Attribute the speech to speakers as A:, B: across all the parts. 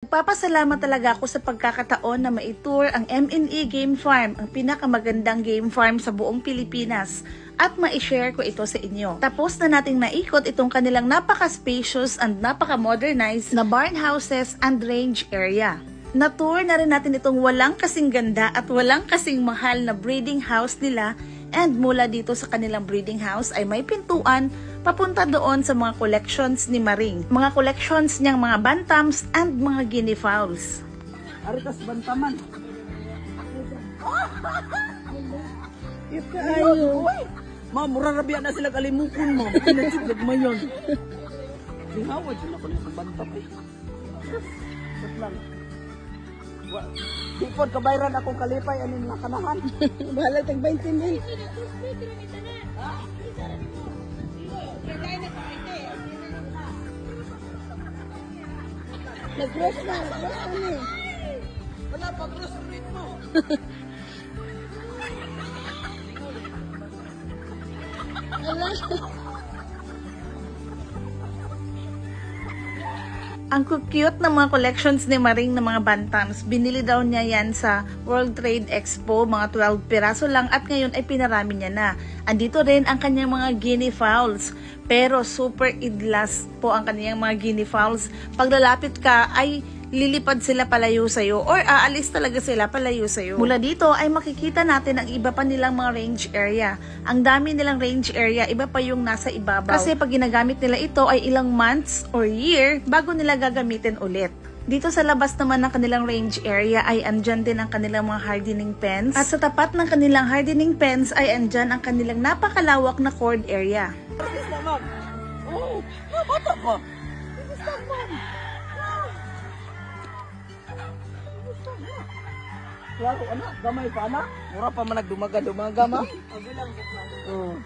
A: Nagpapasalamat talaga ako sa pagkakataon na maitour ang M&E Game Farm, ang pinakamagandang game farm sa buong Pilipinas, at ma-share ko ito sa inyo. Tapos na nating naikot itong kanilang napaka-spacious and napaka-modernized na barn houses and range area. Na-tour na rin natin itong walang kasing ganda at walang kasing mahal na breeding house nila, and mula dito sa kanilang breeding house ay may pintuan papunta doon sa mga collections ni Maring. Mga collections niyang mga bantams and mga guinea fowls.
B: Aritas bantaman.
A: Ito ayo.
B: Ma, mura rabiya na sila kalimukon mo. Pinatuglag mo yun. Sinawad yun ako ng bantam eh. Sat lang. Di po kabayran akong kalipay anin nakanahan.
A: Bahala tag 20 mil. Nag-gross na ni.
B: Wala pa gross rate mo.
A: Ang cute ng mga collections ni Maring ng mga bantams. Binili daw niya yan sa World Trade Expo, mga 12 piraso lang, at ngayon ay pinarami niya na. Andito rin ang kanyang mga guinea fowls, pero super idlas po ang kanyang mga guinea fowls. Pag lalapit ka ay lilipad sila palayo sa'yo or aalis talaga sila palayo sa'yo. Mula dito ay makikita natin ang iba pa nilang mga range area. Ang dami nilang range area, iba pa yung nasa ibabaw. Kasi pag ginagamit nila ito ay ilang months or year bago nila gagamitin ulit. Dito sa labas naman ng kanilang range area ay andyan din ang kanilang mga hardening pens. At sa tapat ng kanilang hardening pens ay andyan ang kanilang napakalawak na cord area.
B: Oh, bata pa. Klaro anak, gamay pa anak. Mura pa man nagdumaga-dumaga ma. Oh.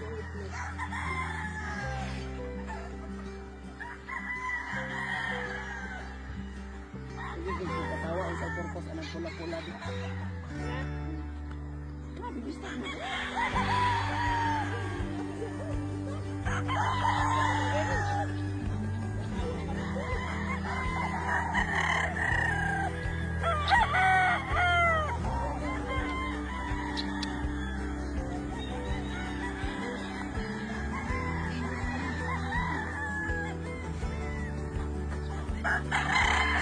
B: Sige, katawa ang sa purpose anang pula-pula di.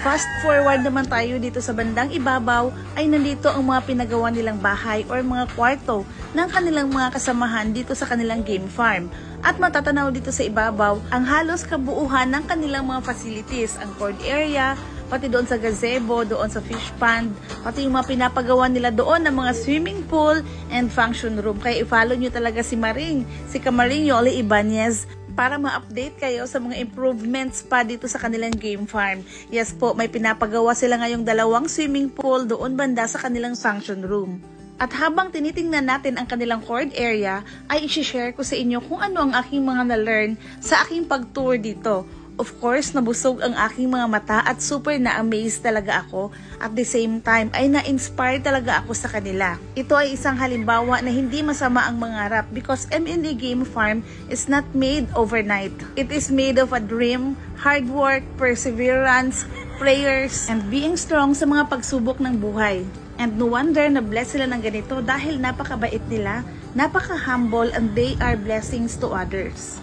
A: Fast forward naman tayo dito sa bandang ibabaw ay nandito ang mga pinagawa nilang bahay or mga kwarto ng kanilang mga kasamahan dito sa kanilang game farm. At matatanaw dito sa ibabaw ang halos kabuuhan ng kanilang mga facilities, ang cord area, pati doon sa gazebo, doon sa fish pond, pati yung mga pinapagawa nila doon ng mga swimming pool and function room. Kaya i-follow nyo talaga si Maring, si Kamaring Yoli Ibanez, para ma-update kayo sa mga improvements pa dito sa kanilang game farm. Yes po, may pinapagawa sila ngayong 2 swimming pool doon banda sa kanilang function room. At habang tinitingnan natin ang kanilang cord area, ay i-share ko sa inyo kung ano ang aking mga na-learn sa aking pag-tour dito. Of course, nabusog ang aking mga mata at super na-amaze talaga ako. At the same time, ay na-inspire talaga ako sa kanila. Ito ay isang halimbawa na hindi masama ang mangarap because M&E Game Farm is not made overnight. It is made of a dream, hard work, perseverance, prayers, and being strong sa mga pagsubok ng buhay. And no wonder na bless sila ng ganito dahil napakabait nila, napaka-humble, and they are blessings to others.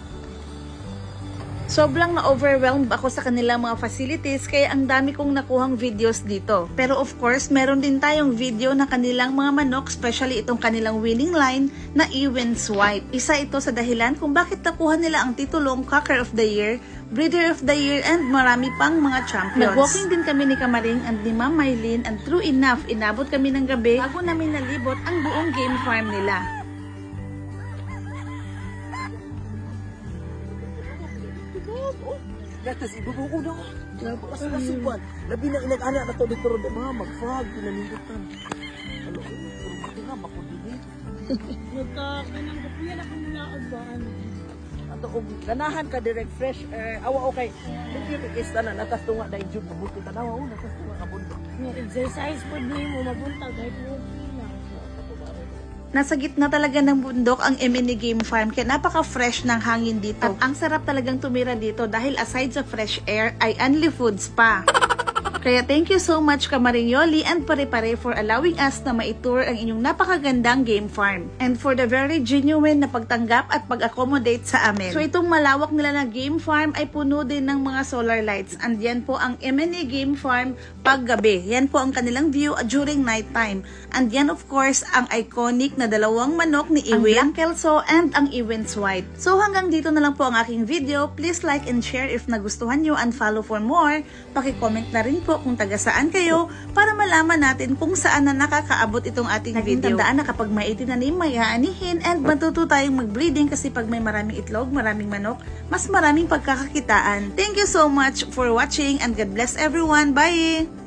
A: Sobrang na-overwhelmed ako sa kanilang mga facilities kaya ang dami kong nakuhang videos dito. Pero of course, meron din tayong video na kanilang mga manok, especially itong kanilang winning line na Ewens White. Isa ito sa dahilan kung bakit nakuha nila ang titulong Cocker of the Year, Breeder of the Year, and marami pang mga champions. Nag-walking din kami ni Kamaring and ni Ma'am Maylin, and true enough, inabot kami ng gabi bago namin nalibot ang buong game farm nila.
B: Gatas ibubuo na. Napakasupan. Labi na inag-ana na to dito ron mga mag-frog pinanindutan. Ano puro mati nga bako dili.
C: Nagkakanang kapuyan ako mula agbaan.
B: Ato og ganahan ka direct fresh air. Awa okay. Dili is tanan natas tunga dai jud mabuti tanawa natas tunga ka bundok.
C: Exercise po din mo mabuntag kahit walking na.
A: Nasa gitna talaga ng bundok ang M&E Game Farm kaya napaka-fresh ng hangin dito. At ang sarap talagang tumira dito dahil aside sa fresh air ay only foods pa. Kaya thank you so much Kamaring Yoli and Pare-Pare for allowing us na ma-tour ang inyong napakagandang game farm. And for the very genuine na pagtanggap at pag-accommodate sa amin. So itong malawak nila na game farm ay puno din ng mga solar lights. And yan po ang M&A Game Farm paggabi. Yan po ang kanilang view during night time. And yan of course ang iconic na dalawang manok ni Iwin, ang Black Kelso and ang Iwin's White. So hanggang dito na lang po ang aking video. Please like and share if nagustuhan nyo and follow for more. Paki-comment na rin po kung taga saan kayo para malaman natin kung saan na nakakaabot itong ating video. Tandaan na kapag may itinanim, may aanihin and matuto tayong mag-breeding kasi pag may maraming itlog, maraming manok, mas maraming pagkakakitaan. Thank you so much for watching and God bless everyone. Bye!